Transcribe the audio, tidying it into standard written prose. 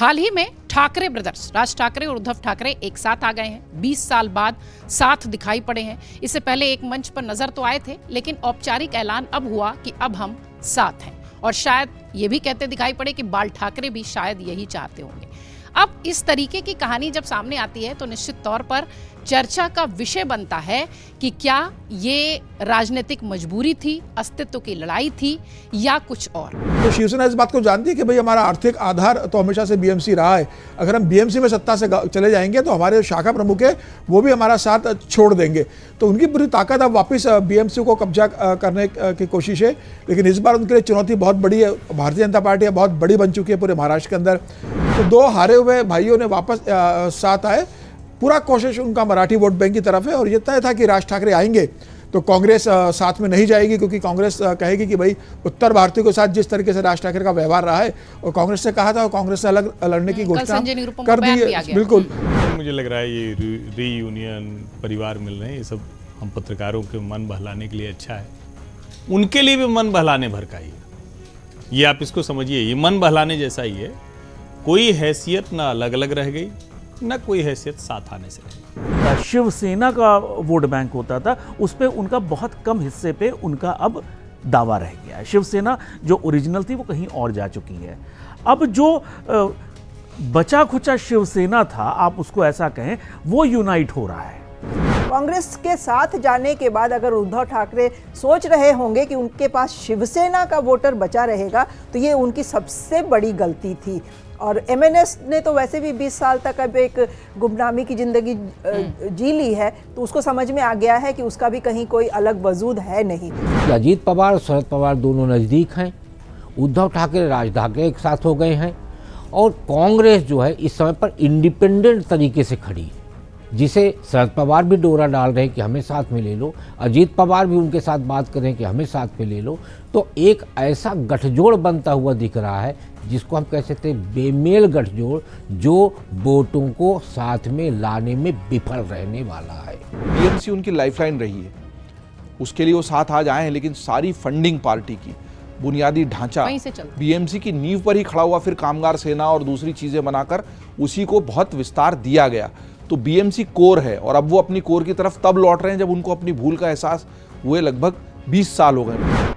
हाल ही में ठाकरे ब्रदर्स राज ठाकरे और उद्धव ठाकरे एक साथ आ गए हैं। 20 साल बाद साथ दिखाई पड़े हैं। इससे पहले एक मंच पर नजर तो आए थे, लेकिन औपचारिक ऐलान अब हुआ कि अब हम साथ हैं। और शायद ये भी कहते दिखाई पड़े कि बाल ठाकरे भी शायद यही चाहते होंगे। अब इस तरीके की कहानी जब सामने आती है तो निश्चित तौर पर चर्चा का विषय बनता है कि क्या ये राजनीतिक मजबूरी थी, अस्तित्व की लड़ाई थी या कुछ और। तो शिवसेना इस बात को जानती है कि भाई हमारा आर्थिक आधार तो हमेशा से बीएमसी रहा है। अगर हम बीएमसी में सत्ता से चले जाएंगे तो हमारे शाखा प्रमुख है वो भी हमारा साथ छोड़ देंगे। तो उनकी पूरी ताकत अब वापस बीएमसी को कब्जा करने की कोशिश है। लेकिन इस बार उनके लिए चुनौती बहुत बड़ी है। भारतीय जनता पार्टी बहुत बड़ी बन चुकी है पूरे महाराष्ट्र के अंदर। तो दो हारे हुए भाइयों ने वापस साथ आए। पूरा कोशिश उनका मराठी वोट बैंक की तरफ है और ये तय था कि राज ठाकरे आएंगे तो कांग्रेस साथ में नहीं जाएगी, क्योंकि कांग्रेस कहेगी कि भाई उत्तर भारतीय के साथ जिस तरीके से राज ठाकरे का व्यवहार रहा है और कांग्रेस से कहा था और कांग्रेस से अलग लड़ने की घोषणा कर दी है। बिल्कुल मुझे लग रहा है ये रीयूनियन परिवार मिल रहे हैं, ये सब हम पत्रकारों के मन बहलाने के लिए अच्छा है। उनके लिए भी मन बहलाने भर का ही है। ये आप इसको समझिए, ये मन बहलाने जैसा ही है। कोई हैसियत ना अलग अलग रह गई, ना कोई हैसियत साथ आने से रही। शिवसेना का वोट बैंक होता था, उस पे उनका बहुत कम हिस्से पे उनका अब दावा रह गया है। शिवसेना जो ओरिजिनल थी वो कहीं और जा चुकी है। अब जो बचा खुचा शिवसेना था, आप उसको ऐसा कहें, वो यूनाइट हो रहा है। कांग्रेस के साथ जाने के बाद अगर उद्धव ठाकरे सोच रहे होंगे कि उनके पास शिवसेना का वोटर बचा रहेगा तो ये उनकी सबसे बड़ी गलती थी। और एमएनएस ने तो वैसे भी 20 साल तक अब एक गुमनामी की जिंदगी जी ली है, तो उसको समझ में आ गया है कि उसका भी कहीं कोई अलग वजूद है नहीं। अजीत पवार और शरद पवार दोनों नज़दीक हैं। उद्धव ठाकरे राज ठाकरे एक साथ हो गए हैं और कांग्रेस जो है इस समय पर इंडिपेंडेंट तरीके से खड़ी है, जिसे शरद पवार भी डोरा डाल रहे हैं कि हमें साथ में ले लो, अजीत पवार भी उनके साथ बात कर रहे हैं कि हमें साथ में ले लो। तो एक ऐसा गठजोड़ बनता हुआ दिख रहा है जिसको हम कह सकते हैं बेमेल गठजोड़, जो वोटों को साथ में लाने में विफल रहने वाला है। बीएमसी उनकी लाइफलाइन रही है, उसके लिए वो साथ आज आए हैं, लेकिन सारी फंडिंग पार्टी की, बुनियादी ढांचा बीएमसी की नींव पर ही खड़ा हुआ। फिर कामगार सेना और दूसरी चीजें बनाकर उसी को बहुत विस्तार दिया गया। तो बीएमसी कोर है और अब वो अपनी कोर की तरफ तब लौट रहे हैं जब उनको अपनी भूल का एहसास हुए। लगभग 20 साल हो गए।